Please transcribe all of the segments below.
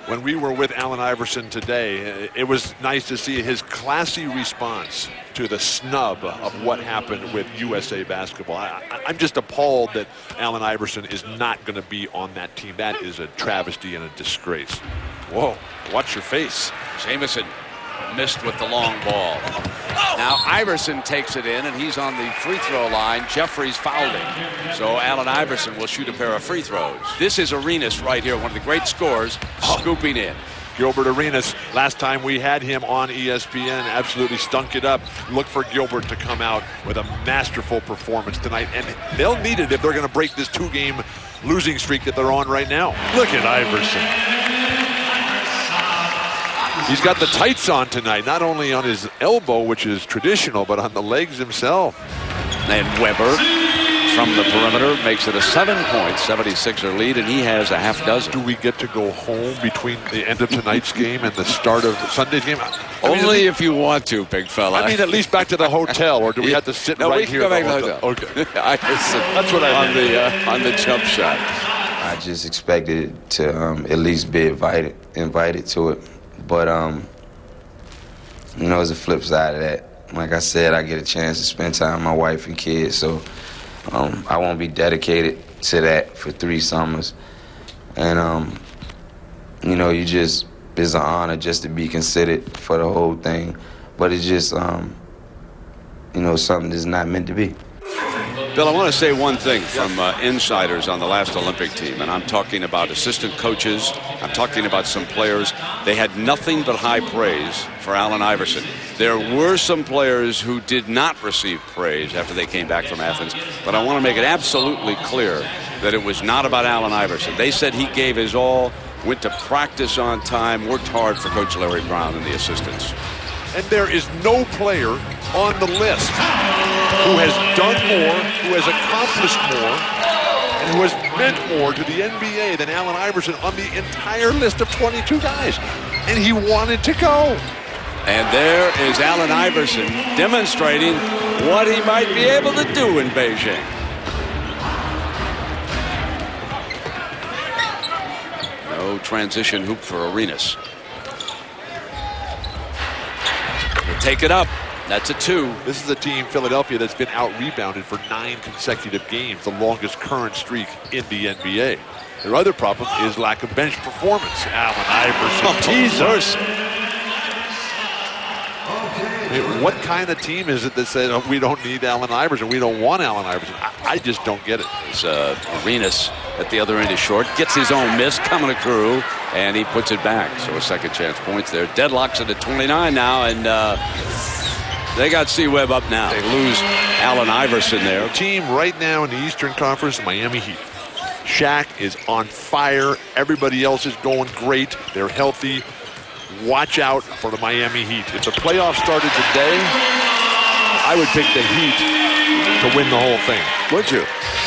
when we were with Allen Iverson today, it was nice to see his classy response to the snub of what happened with USA Basketball. I'm just appalled that Allen Iverson is not going to be on that team. That is a travesty and a disgrace. Whoa, watch your face. Jamison missed with the long ball. Now Iverson takes it in, and he's on the free throw line. Jeffries fouled him. So Allen Iverson will shoot a pair of free throws. This is Arenas right here, one of the great scorers, scooping in. Gilbert Arenas, last time we had him on ESPN, absolutely stunk it up. Look for Gilbert to come out with a masterful performance tonight, and they'll need it if they're going to break this 2-game losing streak that they're on right now. Look at Iverson. He's got the tights on tonight, not only on his elbow, which is traditional, but on the legs himself. And Weber from the perimeter makes it a 7-point 76er lead, and he has a half dozen. Do we get to go home between the end of tonight's game and the start of Sunday's game? Only if you want to, big fella. I mean, at least back to the hotel, or do we have to sit right here? No, we can go back to the hotel. Okay. That's what I meant. On the jump shot. I just expected to at least be invited to it. But, you know, there's a flip side of that. Like I said, I get a chance to spend time with my wife and kids, so I won't be dedicated to that for 3 summers. And, you know, it's an honor just to be considered for the whole thing. But it's just, you know, something that's not meant to be. Bill, I want to say one thing from insiders on the last Olympic team, and I'm talking about assistant coaches. I'm talking about some players. They had nothing but high praise for Allen Iverson. There were some players who did not receive praise after they came back from Athens, but I want to make it absolutely clear that it was not about Allen Iverson. They said he gave his all, went to practice on time, worked hard for Coach Larry Brown and the assistants. And there is no player on the list who has done more, who has accomplished more, and who has meant more to the NBA than Allen Iverson on the entire list of 22 guys. And he wanted to go. And there is Allen Iverson demonstrating what he might be able to do in Beijing. No transition hoop for Arenas. He'll take it up. That's a 2. This is a team, Philadelphia, that's been out-rebounded for 9 consecutive games, the longest current streak in the NBA. Their other problem is lack of bench performance. Allen Iverson teaser. What kind of team is it that said, oh, we don't need Allen Iverson, we don't want Allen Iverson? I just don't get it. It's Arenas at the other end is short, gets his own miss coming through, and he puts it back. So a second chance points there. Deadlocks it at 29 now, and they got C-Webb up now. They lose Allen Iverson there. Team right now in the Eastern Conference, Miami Heat. Shaq is on fire. Everybody else is going great. They're healthy. Watch out for the Miami Heat. If the playoffs started today, I would pick the Heat to win the whole thing. Would you?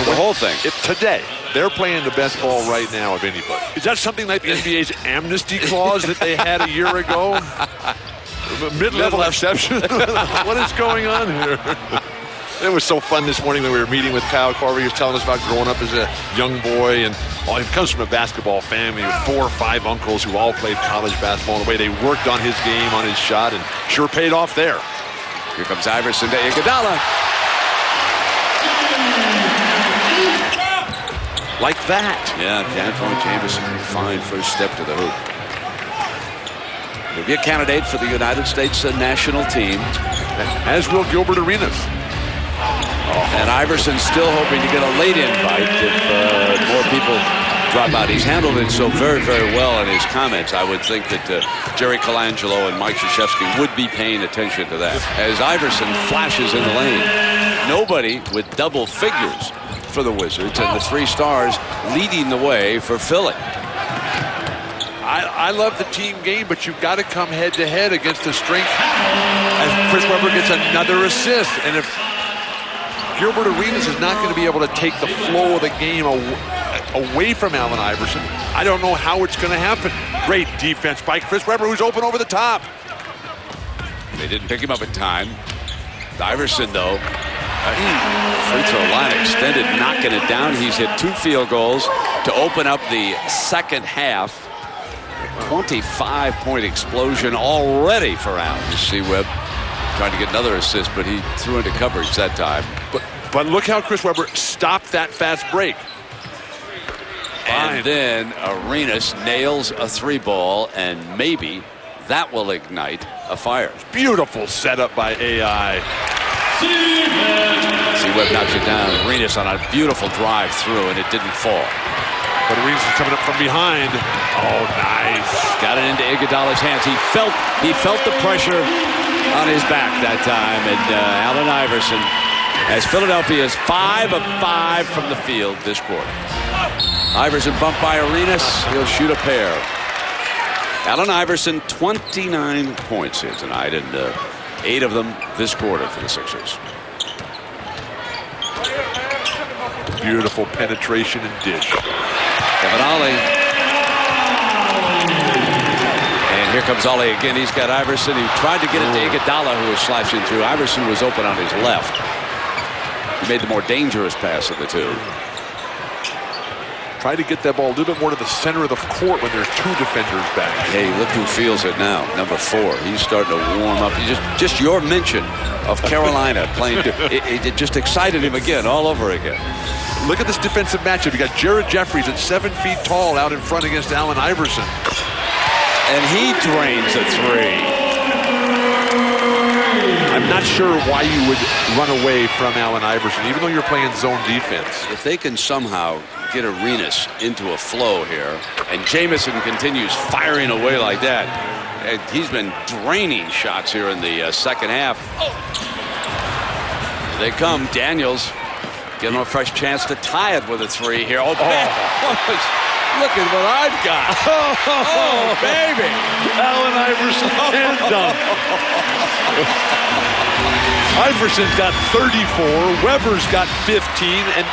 The whole thing? Today. They're playing the best ball right now of anybody. Is that something like the NBA's amnesty clause that they had a year ago? Mid-level exception? What is going on here? It was so fun this morning when we were meeting with Kyle Korver. He was telling us about growing up as a young boy, and he comes from a basketball family with 4 or 5 uncles who all played college basketball. And the way they worked on his game, on his shot, and sure paid off there. Here comes Iverson to Iguodala. Like that. Yeah, D'Anthony Jamison, fine first step to the hoop. He'll be a candidate for the United States national team. As will Gilbert Arenas. And Iverson's still hoping to get a late invite if more people drop out. He's handled it so very, very well in his comments. I would think that Jerry Colangelo and Mike Krzyzewski would be paying attention to that. As Iverson flashes in the lane, nobody with double figures for the Wizards, and the 3 stars leading the way for Philly. I love the team game, but you've got to come head-to-head against the strength as Chris Webber gets another assist. And if Gilbert Arenas is not going to be able to take the flow of the game away from Allen Iverson, I don't know how it's going to happen. Great defense by Chris Webber, who's open over the top. They didn't pick him up in time. Iverson, though, free throw line extended, knocking it down. He's hit 2 field goals to open up the second half. 25-point explosion already for Allen. You see Webb trying to get another assist, but he threw into coverage that time. But look how Chris Webber stopped that fast break. And then Arenas nails a 3-ball, and maybe that will ignite a fire. Beautiful setup by AI. See, Webb knocks it down. Arenas on a beautiful drive through, and it didn't fall. But Arenas is coming up from behind. Oh, nice. Got it into Iguodala's hands. He felt the pressure on his back that time, and Allen Iverson, as Philadelphia is 5 of 5 from the field this quarter. Iverson bumped by Arenas. He'll shoot a pair. Allen Iverson, 29 points here tonight, and 8 of them this quarter for the Sixers. Beautiful penetration and dish. Kevin Ollie. And here comes Ollie again. He's got Iverson. He tried to get it to Iguodala, who was slashing through. Iverson was open on his left. He made the more dangerous pass of the two. Try to get that ball a little bit more to the center of the court when there's 2 defenders back. Hey, look who feels it now. Number 4. He's starting to warm up. Just your mention of Carolina playing. It just excited him again, all over again. Look at this defensive matchup. You got Jared Jeffries at 7 feet tall out in front against Allen Iverson. And he drains a 3. I'm not sure why you would run away from Allen Iverson, even though you're playing zone defense. If they can somehow get Arenas into a flow here, and Jamison continues firing away like that, and he's been draining shots here in the second half. Here they come. Daniels give him a fresh chance to tie it with a 3 here. Oh, man. Look at what I've got. Oh, baby. Allen Iverson and dunk. Iverson's got 34. Weber's got 15. And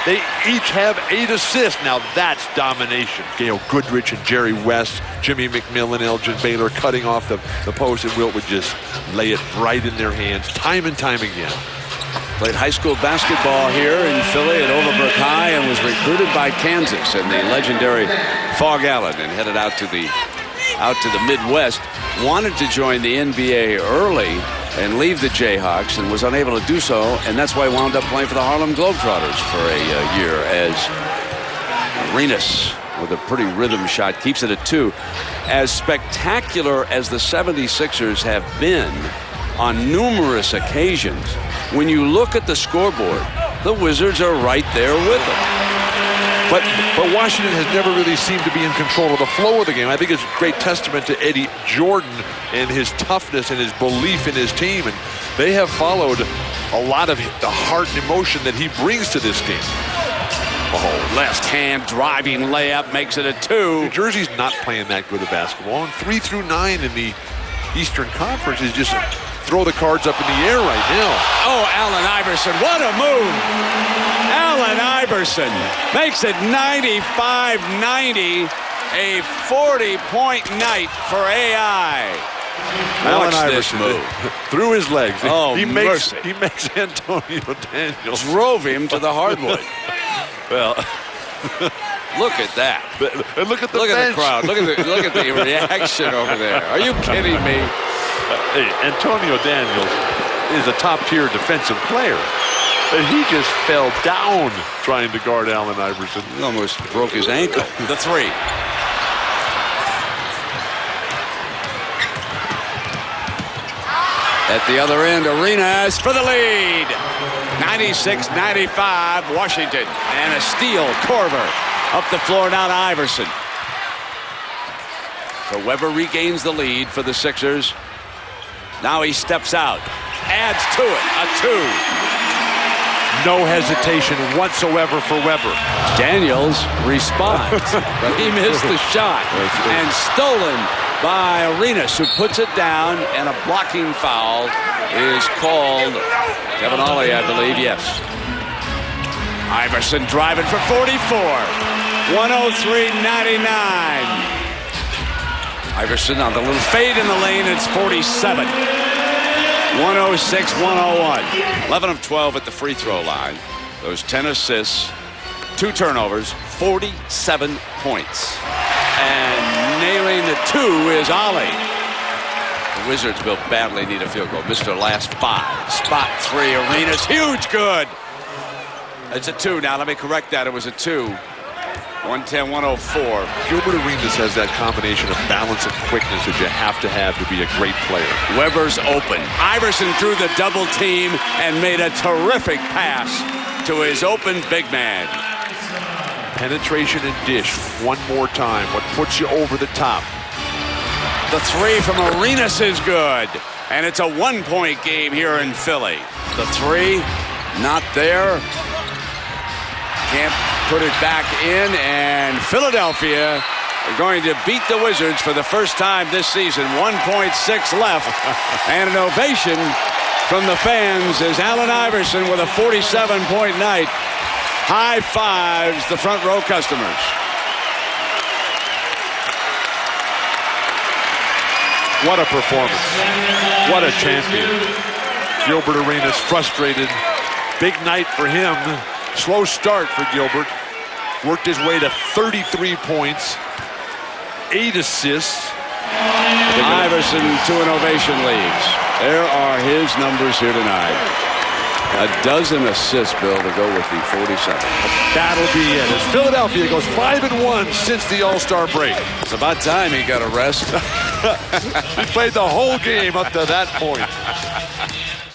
they each have 8 assists. Now that's domination. Gail Goodrich and Jerry West, Jimmy McMillan, Elgin Baylor cutting off the post, and Wilt would just lay it right in their hands time and time again. Played high school basketball here in Philly at Overbrook High and was recruited by Kansas and the legendary Fog Allen, and headed out to the Midwest. Wanted to join the NBA early and leave the Jayhawks and was unable to do so, and that's why he wound up playing for the Harlem Globetrotters for a year, as Arenas with a pretty rhythm shot keeps it at 2. As spectacular as the 76ers have been on numerous occasions, when you look at the scoreboard, the Wizards are right there with them. But Washington has never really seemed to be in control of the flow of the game. I think it's a great testament to Eddie Jordan and his toughness and his belief in his team. And they have followed a lot of the heart and emotion that he brings to this game. Oh, left hand driving layup makes it a 2. New Jersey's not playing that good of basketball. And 3 through 9 in the Eastern Conference is just throw the cards up in the air right now. Oh, Allen Iverson, what a move. Allen Iverson makes it 95-90, a 40-point night for AI. Allen Watch Iverson this move. Through his legs. Oh, he mercy. makes Antonio Daniels. Drove him to the hardwood. Well, look at that. And look at the crowd. Look at the reaction over there. Are you kidding me? Hey, Antonio Daniels is a top-tier defensive player, but he just fell down trying to guard Allen Iverson. He almost broke his ankle. The 3. At the other end, Arenas for the lead. 96-95, Washington. And a steal, Korver. Up the floor now to Iverson. So Webber regains the lead for the Sixers. Now he steps out. Adds to it, a 2. No hesitation whatsoever for Webber. Daniels responds, but he missed the shot. And stolen by Arenas, who puts it down, and a blocking foul is called. Kevin Ollie, I believe, yes. Iverson driving for 44. 103-99. Iverson on the little fade in the lane. It's 47. 106-101. 11 of 12 at the free throw line. Those 10 assists, 2 turnovers, 47 points. And nailing 2 is Ollie. The Wizards will badly need a field goal. Mr. Last 5. Spot 3. Arenas. Huge. Good. It's a 2 now. Let me correct that. It was a 2. 110-104. Gilbert Arenas has that combination of balance and quickness that you have to be a great player. Weber's open. Iverson threw the double team and made a terrific pass to his open big man. Penetration and dish one more time. What puts you over the top? The 3 from Arenas is good. And it's a 1-point game here in Philly. The 3, not there. Can't put it back in, and Philadelphia are going to beat the Wizards for the first time this season. 1.6 left, and an ovation from the fans as Allen Iverson with a 47-point night high fives the front row customers. What a performance. What a champion. Gilbert Arenas frustrated. Big night for him. Slow start for Gilbert. Worked his way to 33 points, 8 assists. Iverson to an ovation leads. There are his numbers here tonight. A dozen assists, Bill, to go with the 47. That'll be it. As Philadelphia goes 5-1 since the All-Star break. It's about time he got a rest. He played the whole game up to that point.